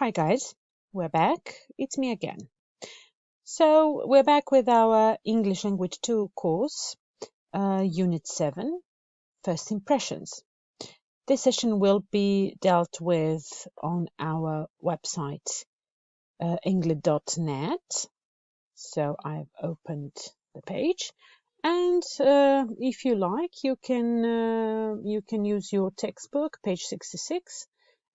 Hi guys, we're back. It's me again. So we're back with our English Language 2 course, Unit 7, First Impressions. This session will be dealt with on our website, england.net. So I've opened the page, and if you like, you can use your textbook, page 66.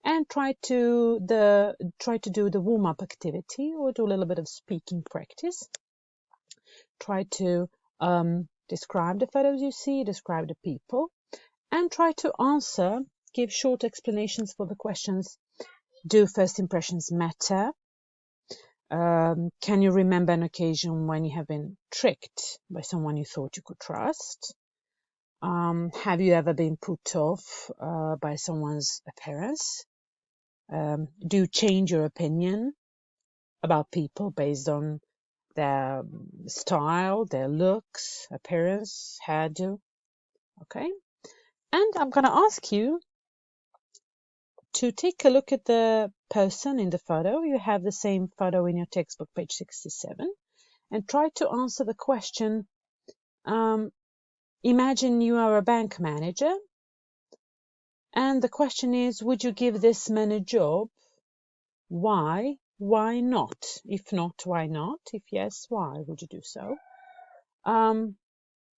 And try to do the warm-up activity or do a little bit of speaking practice. Try to describe the photos you see, describe the people, and try to answer, give short explanations for the questions. Do first impressions matter? Can you remember an occasion when you have been tricked by someone you thought you could trust? Have you ever been put off by someone's appearance? Do you change your opinion about people based on their style, their looks, appearance, hairdo? Okay. And I'm going to ask you to take a look at the person in the photo. You have the same photo in your textbook, page 67, and try to answer the question. Imagine you are a bank manager, and the question is, would you give this man a job? Why? Why not? If not, why not? If yes, why would you do so?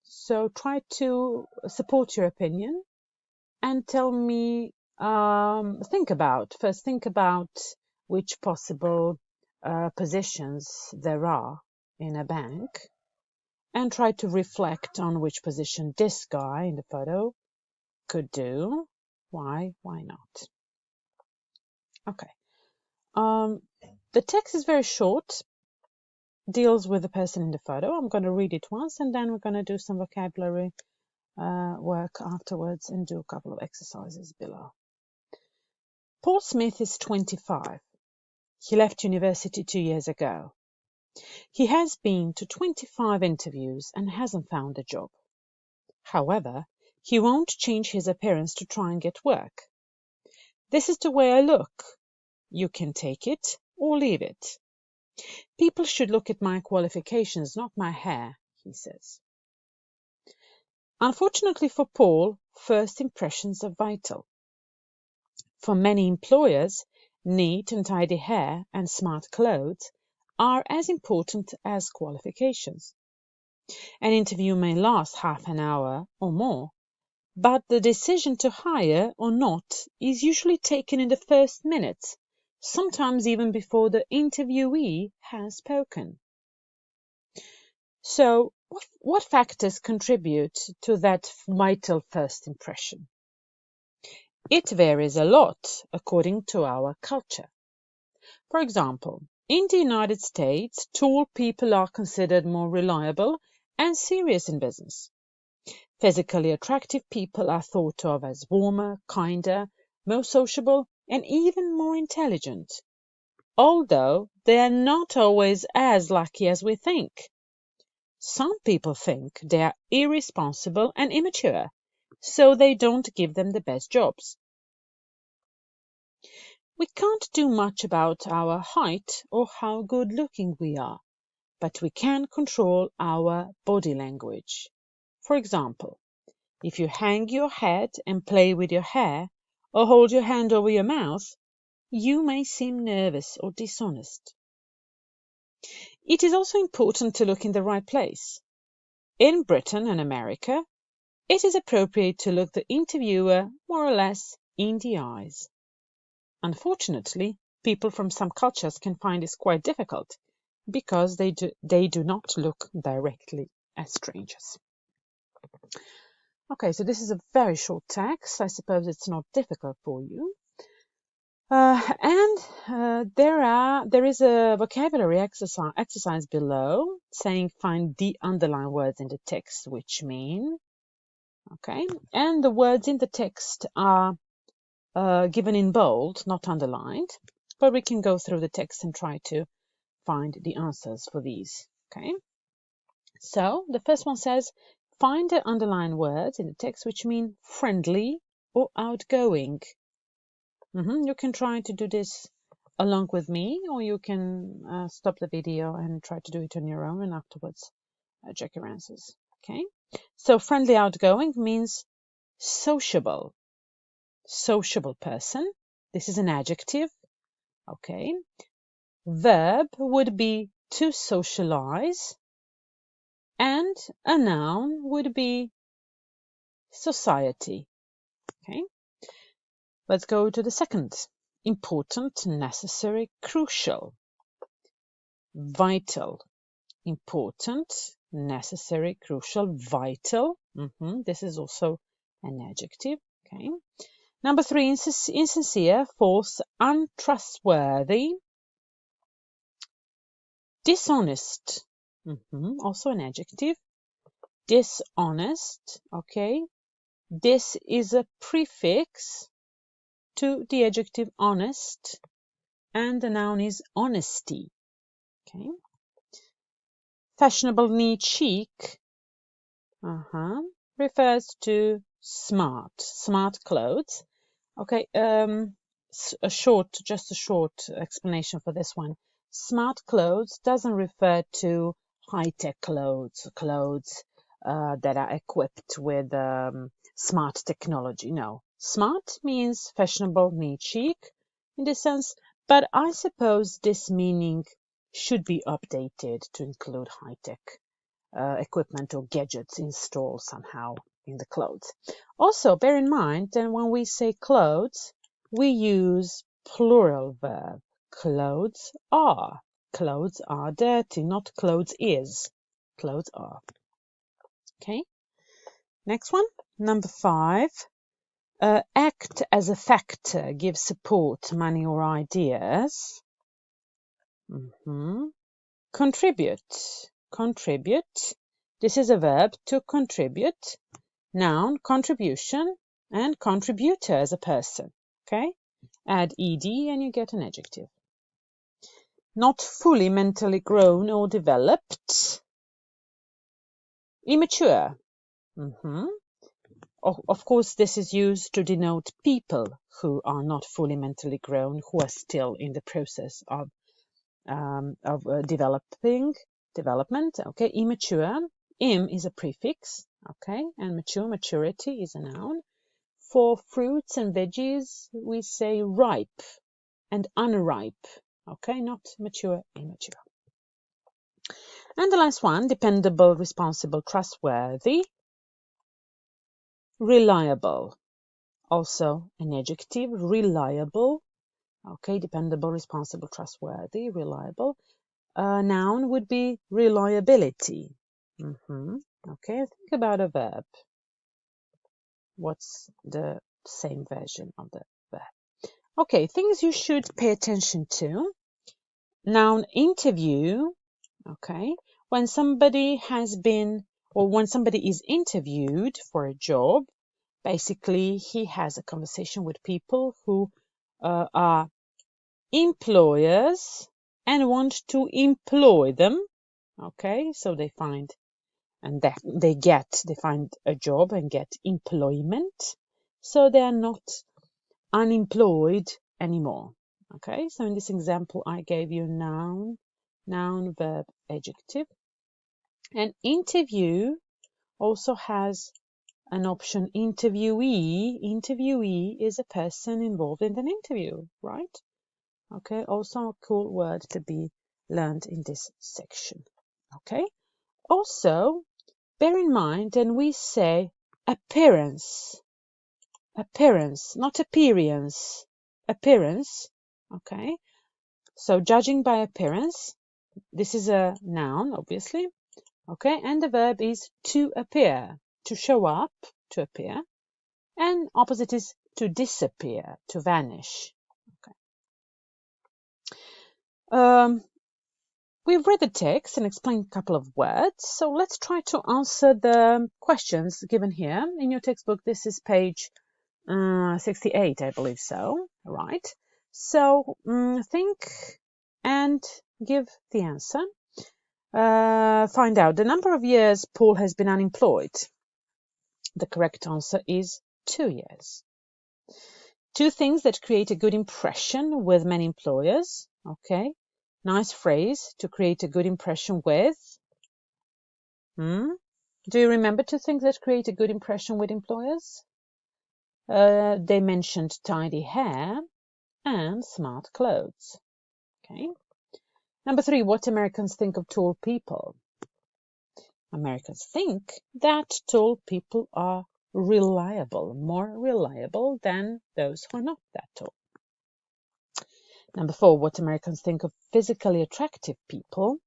So try to support your opinion and tell me, think about which possible positions there are in a bank, and try to reflect on which position this guy in the photo could do. Why not? Okay. The text is very short, deals with the person in the photo. I'm going to read it once and then we're going to do some vocabulary work afterwards and do a couple of exercises below. Paul Smith is 25. He left university 2 years ago. He has been to 25 interviews and hasn't found a job. However, he won't change his appearance to try and get work. This is the way I look. You can take it or leave it. People should look at my qualifications, not my hair, he says. Unfortunately for Paul, first impressions are vital. For many employers, neat and tidy hair and smart clothes are as important as qualifications. An interview may last half an hour or more, but the decision to hire or not is usually taken in the first minutes, sometimes even before the interviewee has spoken. So, what factors contribute to that vital first impression? It varies a lot according to our culture. For example, in the United States, tall people are considered more reliable and serious in business. Physically attractive people are thought of as warmer, kinder, more sociable, and even more intelligent, although they are not always as lucky as we think. Some people think they are irresponsible and immature, so they don't give them the best jobs. We can't do much about our height or how good-looking we are, but we can control our body language. For example, if you hang your head and play with your hair or hold your hand over your mouth, you may seem nervous or dishonest. It is also important to look in the right place. In Britain and America, it is appropriate to look the interviewer more or less in the eyes. Unfortunately, people from some cultures can find this quite difficult because they do not look directly at strangers. Okay, so this is a very short text. I suppose it's not difficult for you. There is a vocabulary exercise below saying find the underlined words in the text which mean. Okay, and the words in the text are given in bold, not underlined, but we can go through the text and try to find the answers for these. Okay, so the first one says find the underlined words in the text which mean friendly or outgoing. You can try to do this along with me, or you can stop the video and try to do it on your own, and afterwards check your answers. Okay, so friendly, outgoing means sociable. Sociable person. This is an adjective. Okay. Verb would be to socialize, and a noun would be society. Okay. Let's go to the second. Important, necessary, crucial. Vital. Important, necessary, crucial, vital. This is also an adjective. Okay. Number 3, insincere, false, untrustworthy, dishonest. Also an adjective. Dishonest. Okay. This is a prefix to the adjective honest, and the noun is honesty. Okay. Fashionable, neat, chic. Refers to smart clothes. Okay. Just a short explanation for this one. Smart clothes doesn't refer to high-tech clothes that are equipped with smart technology. No, smart means fashionable, neat, chic in this sense, but I suppose this meaning should be updated to include high-tech equipment or gadgets installed somehow in the clothes. Also, bear in mind that when we say clothes, we use plural verb. Clothes are. Clothes are dirty, not clothes is. Clothes are. Okay. Next one, number 5. Act as a factor, give support, money or ideas. Contribute. Contribute. This is a verb, to contribute. Noun, contribution, and contributor as a person. Okay? Add ed and you get an adjective. Not fully mentally grown or developed. Immature. Of course, this is used to denote people who are not fully mentally grown, who are still in the process of development. Okay, immature. Im is a prefix. Okay, and maturity is a noun. For fruits and veggies, we say ripe and unripe. Okay, not mature, immature. And the last one, dependable, responsible, trustworthy, reliable. Also an adjective, reliable. Okay, dependable, responsible, trustworthy, reliable. A noun would be reliability. Okay, think about a verb. What's the same version of the verb? Okay, things you should pay attention to. Noun, interview. Okay, when somebody has been, or when somebody is interviewed for a job, basically he has a conversation with people who are employers and want to employ them. Okay, so they find a job and get employment, so they are not unemployed anymore. Okay, so in this example I gave you noun, verb, adjective. And interview also has an option, interviewee. Interviewee is a person involved in an interview, right? Okay, also a cool word to be learned in this section. Okay, also bear in mind when we say appearance, not appearance, appearance. Okay, so judging by appearance, this is a noun, obviously. Okay, and the verb is to appear, to show up, to appear, and opposite is to disappear, to vanish. Okay. We've read the text and explained a couple of words, so let's try to answer the questions given here. In your textbook, this is page 68, I believe so, right? So think and give the answer. Find out the number of years Paul has been unemployed. The correct answer is 2 years. 2 things that create a good impression with many employers. Okay, nice phrase, to create a good impression with. Do you remember 2 things that create a good impression with employers? They mentioned tidy hair and smart clothes. Okay. Number 3, what Americans think of tall people. Americans think that tall people are reliable, more reliable than those who are not that tall. Number 4, what Americans think of physically attractive people.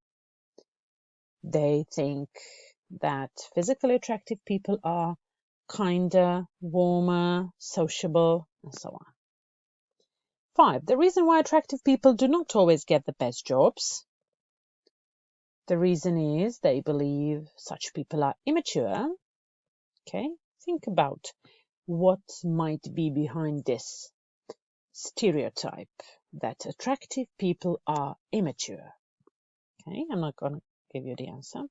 They think that physically attractive people are kinder, warmer, sociable, and so on. 5, the reason why attractive people do not always get the best jobs. The reason is they believe such people are immature. Okay, think about what might be behind this stereotype that attractive people are immature. Okay, I'm not going to give you the answer.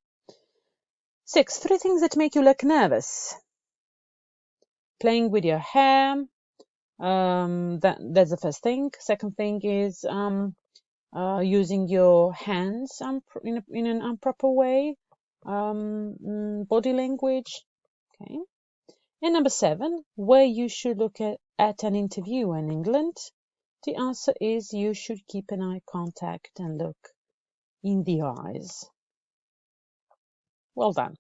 6, 3 things that make you look nervous. Playing with your hair, that's the first thing. Second thing is using your hands in an improper way, body language. Okay. And number 7, where you should look at an interview in England. The answer is you should keep an eye contact and look in the eyes. Well done.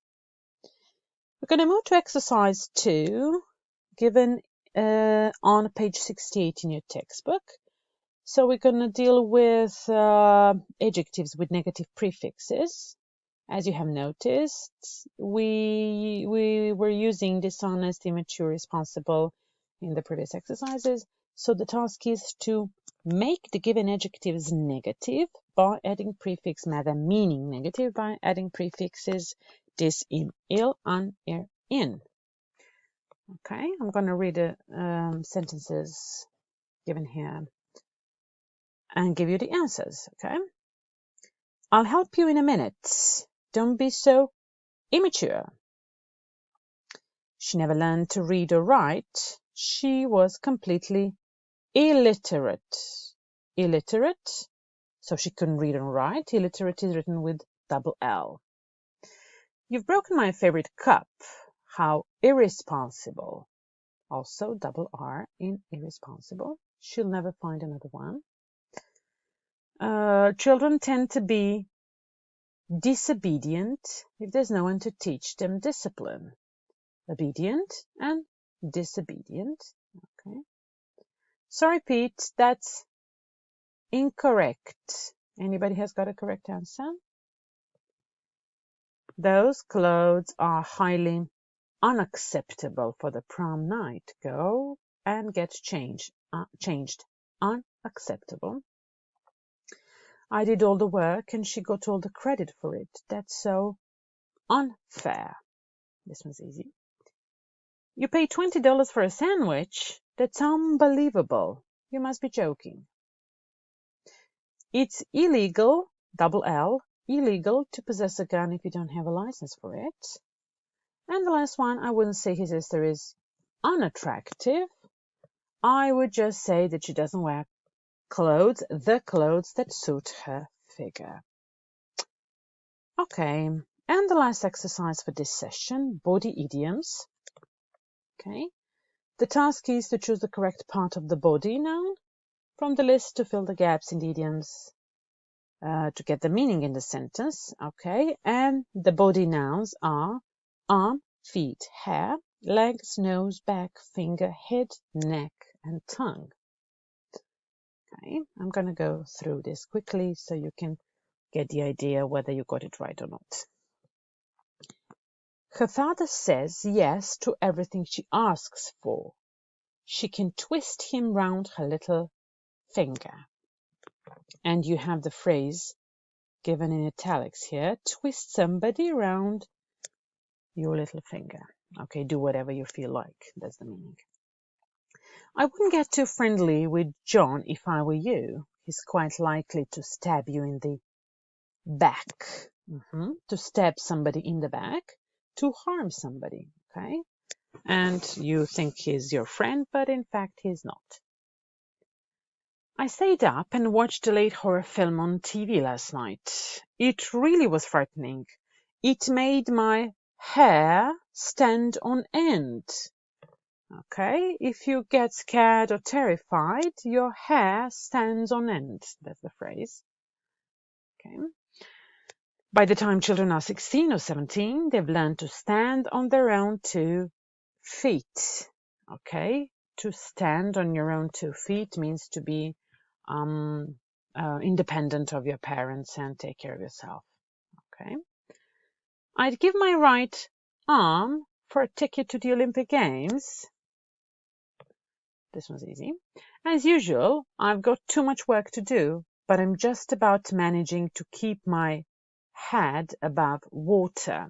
We're going to move to exercise 2, given on page 68 in your textbook. So we're going to deal with adjectives with negative prefixes. As you have noticed, we were using dishonest, immature, responsible in the previous exercises. So the task is to make the given adjectives negative by adding prefix, matter meaning negative by adding prefixes dis, im, il, an, er, in. Okay, I'm going to read the sentences given here and give you the answers. Okay, I'll help you in a minute. Don't be so immature. She never learned to read or write. She was completely illiterate. Illiterate, so she couldn't read and write. Illiterate is written with double L. You've broken my favorite cup. How irresponsible. Also double R in irresponsible. She'll never find another one. Children tend to be disobedient if there's no one to teach them discipline. Obedient and disobedient. Okay. Sorry, Pete, that's incorrect. Anybody has got a correct answer? Those clothes are highly unacceptable for the prom night. Go and get changed. Unacceptable. I did all the work and she got all the credit for it. That's so unfair. This one's easy. You pay $20 for a sandwich? That's unbelievable. You must be joking. It's illegal, double L, illegal to possess a gun if you don't have a license for it. And the last one, I wouldn't say his sister is unattractive. I would just say that she doesn't wear clothes that suit her figure. Okay, and the last exercise for this session, body idioms. Okay, the task is to choose the correct part of the body noun from the list to fill the gaps in the idioms to get the meaning in the sentence. Okay, and the body nouns are arm, feet, hair, legs, nose, back, finger, head, neck, and tongue. Okay, I'm going to go through this quickly so you can get the idea whether you got it right or not. Her father says yes to everything she asks for. She can twist him round her little finger. And you have the phrase given in italics here. Twist somebody round your little finger. Okay, do whatever you feel like. That's the meaning. I wouldn't get too friendly with John if I were you. He's quite likely to stab you in the back. To stab somebody in the back, to harm somebody. Okay, and you think he's your friend, but in fact he's not. I stayed up and watched a late horror film on TV last night. It really was frightening. It made my hair stand on end. Okay, if you get scared or terrified, your hair stands on end. That's the phrase. Okay. By the time children are 16 or 17, they've learned to stand on their own 2 feet. Okay, to stand on your own 2 feet means to be independent of your parents and take care of yourself. Okay. I'd give my right arm for a ticket to the Olympic Games. This one's easy. As usual, I've got too much work to do, but I'm just about managing to keep my head above water.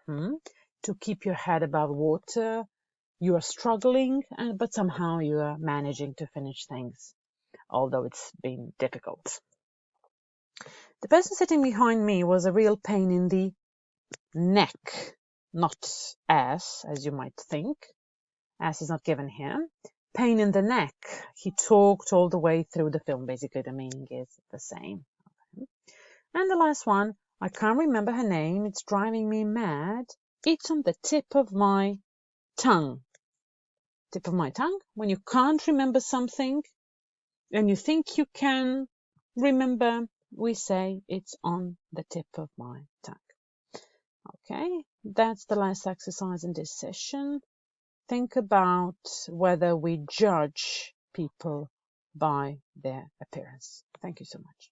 To keep your head above water, you are struggling, but somehow you are managing to finish things, although it's been difficult. The person sitting behind me was a real pain in the neck, not ass, as you might think. Ass is not given here. Pain in the neck. He talked all the way through the film. Basically, the meaning is the same. Okay. And the last one, I can't remember her name. It's driving me mad. It's on the tip of my tongue. Tip of my tongue. When you can't remember something and you think you can remember, we say it's on the tip of my tongue. Okay, that's the last exercise in this session. Think about whether we judge people by their appearance. Thank you so much.